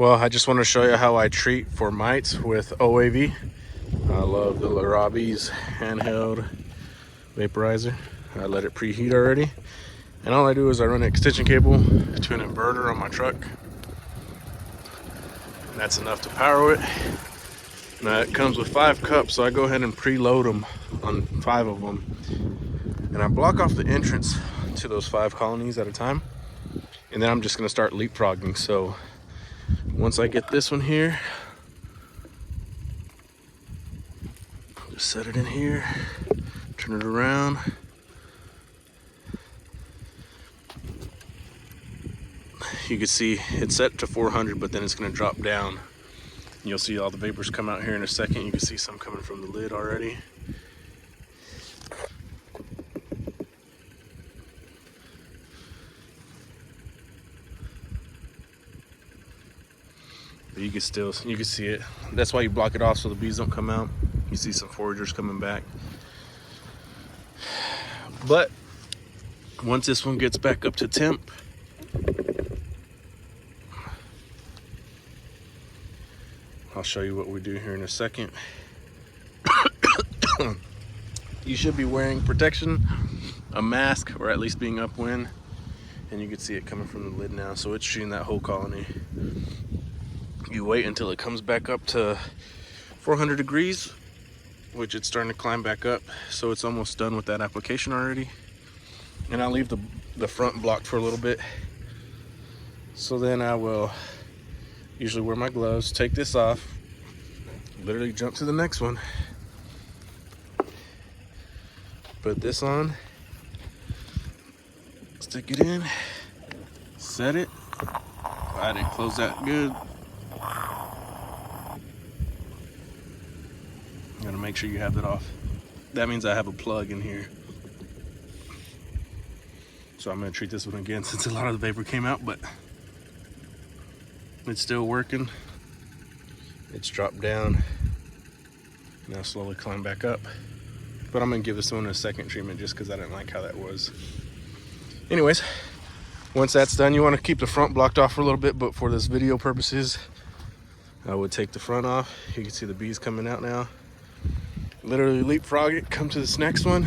Well, I just want to show you how I treat for mites with OAV. I love the Larobees handheld vaporizer. I let it preheat already. And all I do is I run an extension cable to an inverter on my truck. And that's enough to power it. Now it comes with 5 cups, so I go ahead and preload them on 5 of them. And I block off the entrance to those 5 colonies at a time. And then I'm just gonna start leapfrogging. So once I get this one here, just set it in here, turn it around. You can see it's set to 400, but then it's gonna drop down. You'll see all the vapors come out here in a second. You can see some coming from the lid already. But you can see it. That's why you block it off so the bees don't come out. You see some foragers coming back. But once this one gets back up to temp, I'll show you what we do here in a second. You should be wearing protection, a mask, or at least being upwind. And you can see it coming from the lid now. So it's treating that whole colony. You wait until it comes back up to 400 degrees, which it's starting to climb back up. So it's almost done with that application already. And I'll leave the front blocked for a little bit. So then I will usually wear my gloves, take this off, literally jump to the next one, put this on, stick it in, set it, I didn't close that good. You gotta make sure you have that off. That means I have a plug in here. So I'm gonna treat this one again since a lot of the vapor came out, but it's still working. It's dropped down. Now slowly climb back up. But I'm gonna give this one a second treatment just because I didn't like how that was. Anyways, once that's done, you want to keep the front blocked off for a little bit, but for this video purposes, I would take the front off. You can see the bees coming out now. Literally leapfrog it, come to this next one,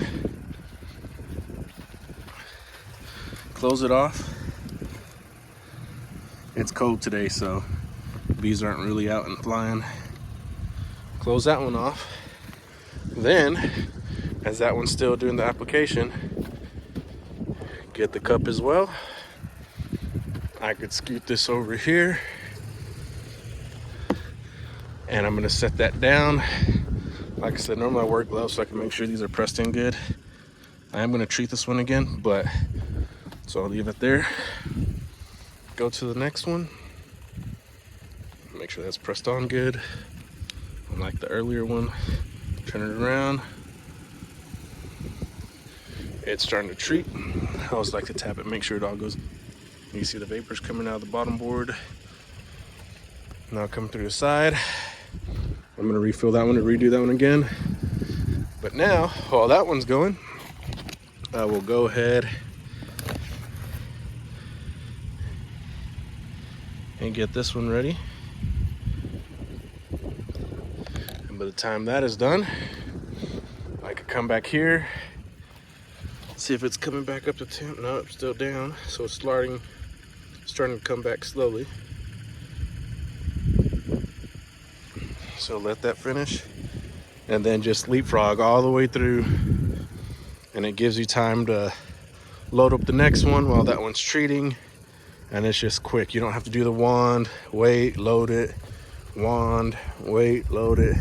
close it off. It's cold today, so bees aren't really out and flying. Close that one off. Then, as that one's still doing the application, get the cup as well. I could scoot this over here, and I'm gonna set that down. Like I said, normally I wear gloves so I can make sure these are pressed in good. I am gonna treat this one again, but so I'll leave it there. Go to the next one. Make sure that's pressed on good. Unlike the earlier one, turn it around. It's starting to treat. I always like to tap it, make sure it all goes. You see the vapors coming out of the bottom board. Now coming through the side. I'm gonna refill that one and redo that one again. But now, while that one's going, I will go ahead and get this one ready. And by the time that is done, I could come back here, see if it's coming back up to temp. No, it's still down, so it's starting to come back slowly. So let that finish, and then just leapfrog all the way through, and it gives you time to load up the next one while that one's treating. And it's just quick. You don't have to do the wand, wait, load it, wand, wait, load it.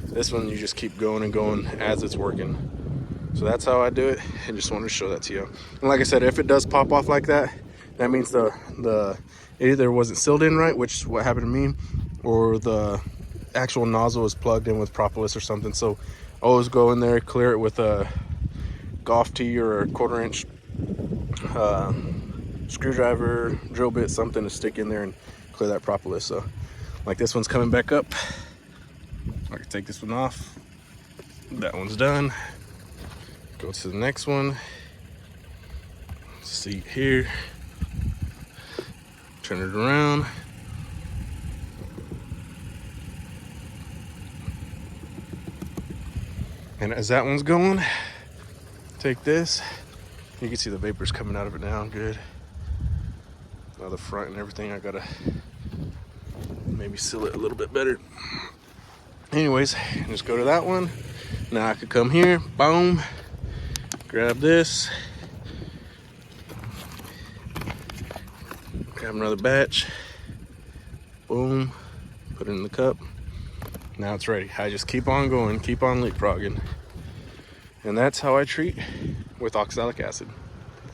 This one you just keep going and going as it's working. So that's how I do it, and just wanted to show that to you. And like I said, if it does pop off like that, that means it either wasn't sealed in right, which is what happened to me, or the actual nozzle is plugged in with propolis or something. So always go in there, clear it with a golf tee or a 1/4 inch screwdriver, drill bit, something to stick in there and clear that propolis. So like this one's coming back up. I can take this one off. That one's done. Go to the next one. Seat here. Turn it around. And as that one's going, take this. You can see the vapors coming out of it now, good. Now the front and everything, I gotta maybe seal it a little bit better. Anyways, just go to that one. Now I could come here, boom, grab this, grab another batch, boom, put it in the cup. Now it's ready. I just keep on going, keep on leapfrogging. And that's how I treat with oxalic acid.